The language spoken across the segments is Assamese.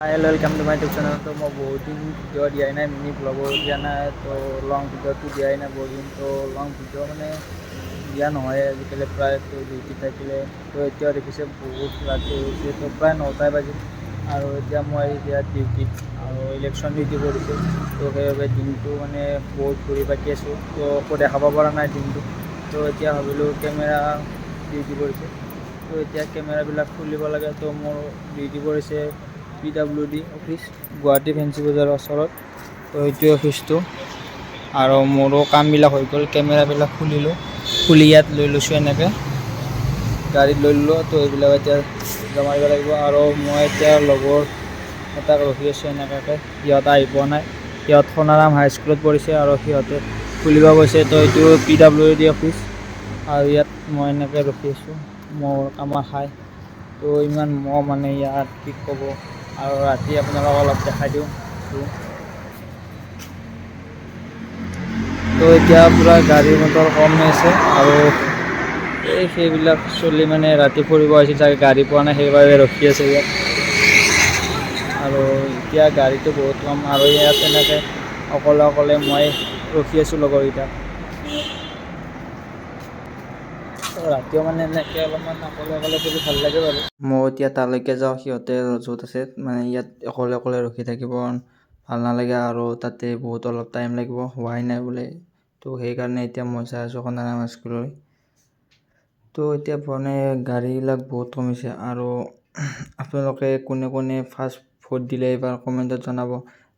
Hi, welcome to my YouTube channel. तो मैं बहुत दिन वीडियो दिया है ना मिनी ब्लॉग दिया ना तो लॉन्ग वीडियो तो दिया है ना बहुत दिन तो लॉन्ग वीडियो মানে দিয়া নহয় আজিকালি প্ৰায় তো ডিউটি থাকিলে তো এতিয়া দেখিছে বহুত ৰাতি হৈছে তো প্ৰায় 9টাই বাজিল আৰু এতিয়া মই এতিয়া ডিউটিত আৰু ইলেকশ্যন ডিউটি কৰিছোঁ তো সেইবাবে দিনটো মানে বহুত ঘূৰি পাকি আছোঁ তো একো দেখাব পৰা নাই দিনটো তো এতিয়া ভাবিলোঁ কেমেৰা ডিউটি কৰিছে তো এতিয়া কেমেৰাবিলাক খুলিব লাগে তো মোৰ ডিউটি কৰিছে PWD অফিস গুৱাহাটী ফেঞ্চি বজাৰৰ ওচৰত তো এইটোৱে অফিসটো আৰু মোৰো কামবিলাক হৈ গ'ল কেমেৰাবিলাক খুলি ইয়াত লৈ লৈছোঁ এনেকৈ গাড়ীত লৈ ল'লোঁ তো এইবিলাক এতিয়া জমা দিব লাগিব আৰু মই এতিয়া লগৰ এটাক ৰখি আছোঁ এনেকুৱাকৈ সিহঁত আহি পোৱা নাই সিহঁত সোণাৰাম হাইস্কুলত পঢ়িছে আৰু সিহঁতে খুলিব গৈছে তো এইটো PWD অফিস আৰু ইয়াত মই এনেকৈ ৰখি আছোঁ মোৰ কামা খাই তো ইমান মহ মানে ইয়াত কি ক'ব আৰু ৰাতি আপোনালোকক অলপ দেখাই দিওঁ তো এতিয়া পূৰা গাড়ী মটৰ কম আছে আৰু সেইবিলাক চলি মানে ৰাতি ফুৰিব আহিছিল চাগে গাড়ী পোৱা নাই সেইবাবে ৰখি আছে ইয়াত আৰু এতিয়া গাড়ীটো বহুত কম আৰু ইয়াত এনেকৈ অকলে মই ৰখি আছোঁ লগৰকেইটা ৰাতিও মানে এনেকৈ অলপমান অকলে ফুৰি ভাল লাগে বাৰু মই এতিয়া তালৈকে যাওঁ সিহঁতে য'ত আছে মানে ইয়াত অকলে ৰখি থাকিব ভাল নালাগে আৰু তাতে বহুত অলপ টাইম লাগিব হোৱাই নাই বোলে তো সেইকাৰণে এতিয়া মই চাই আছোঁ সোণাৰাম স্কুললৈ তো এতিয়া মানে গাড়ীবিলাক বহুত কমিছে আৰু আপোনালোকে কোনে ফাৰ্ষ্ট ভোট দিলে এইবাৰ কমেণ্টত জনাব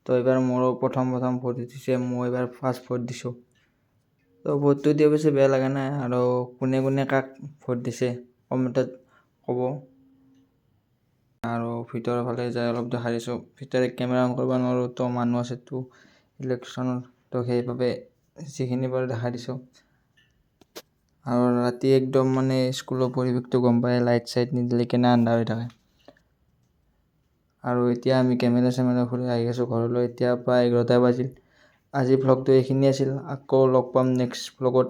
তো এইবাৰ মোৰো প্ৰথম ভোট দিছে মই এইবাৰ ফাৰ্ষ্ট ভোট দিছোঁ তো ভোটটো দিয়া পিছে বেয়া লগা নাই আৰু কোনে কাক ভোট দিছে কমেণ্টত ক'ব আৰু ভিতৰৰ ফালে যাই অলপ দেখাই দিছোঁ ভিতৰে কেমেৰা অন কৰিব নোৱাৰোঁ তো মানুহ আছেতো ইলেকশ্যনৰ তো সেইবাবে যিখিনি বাৰু দেখাই দিছোঁ আৰু ৰাতি একদম মানে স্কুলৰ পৰিৱেশটো গম পায় লাইট চাইট নিদিলে কেনে আন্ধাৰ হৈ থাকে আৰু এতিয়া আমি কেমেৰা ঘূৰি আহি আছোঁ ঘৰলৈ এতিয়া প্ৰায় 11টাই বাজিল আজি ভ্লগটো এইখিনি আছিল আকৌ লগ পাম নেক্সট ভ্লগত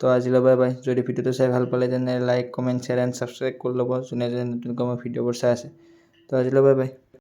তো আজিলৈ বাই বাই যদি ভিডিঅ'টো চাই ভাল পালে তেনে like comment share and subscribe কৰি ল'ব যোনে নতুনকৈ মোৰ ভিডিঅ'বোৰ চাই আছে তো আজিলৈ বাই বাই